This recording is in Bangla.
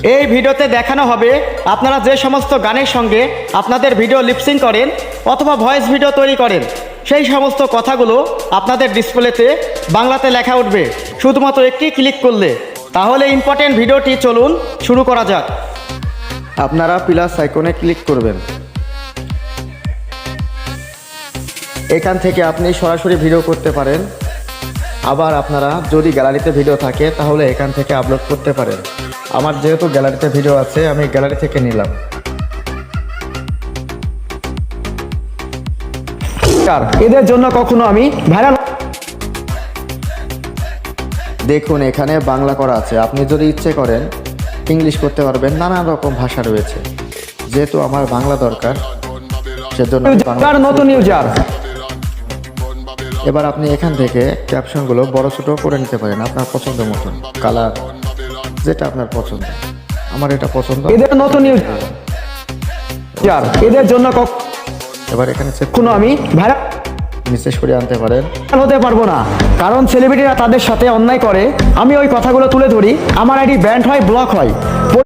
এই ভিডিওতে দেখানো হবে আপনারা যে সমস্ত গানের সঙ্গে আপনাদের ভিডিও লিপসিং করেন অথবা ভয়েস ভিডিও তৈরি করেন, সেই সমস্ত কথাগুলো আপনাদের ডিসপ্লেতে বাংলাতে লেখা উঠবে শুধুমাত্র একটি ক্লিক করলে। তাহলে ইম্পর্টেন্ট ভিডিওটি চলুন শুরু করা যাক। আপনারা প্লাস আইকনে ক্লিক করবেন। এখান থেকে আপনি সরাসরি ভিডিও করতে পারেন। আবার আপনারা যদি গ্যালারিতে ভিডিও থাকে তাহলে এখান থেকে আপলোড করতে পারেন। আমার যেহেতু গ্যালারিতে ভিডিও আছে, আমি গ্যালারি থেকে নিলাম। এদের জন্য কখনো আমি ভাইরাল দেখুন, এখানে বাংলা করা আছে। আপনি যদি ইচ্ছে করেন ইংলিশ করতে পারবেন, নানান রকম ভাষা রয়েছে। যেহেতু আমার বাংলা দরকার সেজন্য নতুন ইউজার। এবার আপনি এখান থেকে ক্যাপশনগুলো বড় ছোট করে নিতে পারেন আপনার পছন্দ মতন, কালার যেটা আপনার পছন্দ। আমার এটা পছন্দ। এদের নতুন ইউজার, এদের জন্য এবার এখানে কোনো আমি ভাইরাল নিচে সরিয়ে আনতে পারেন। হতে পারবো না, কারণ সেলিব্রিটিরা তাদের সাথে অন্যায় করে। আমি ওই কথাগুলো তুলে ধরি, আমার আইডি ব্যান্ড হয়, ব্লক হয়।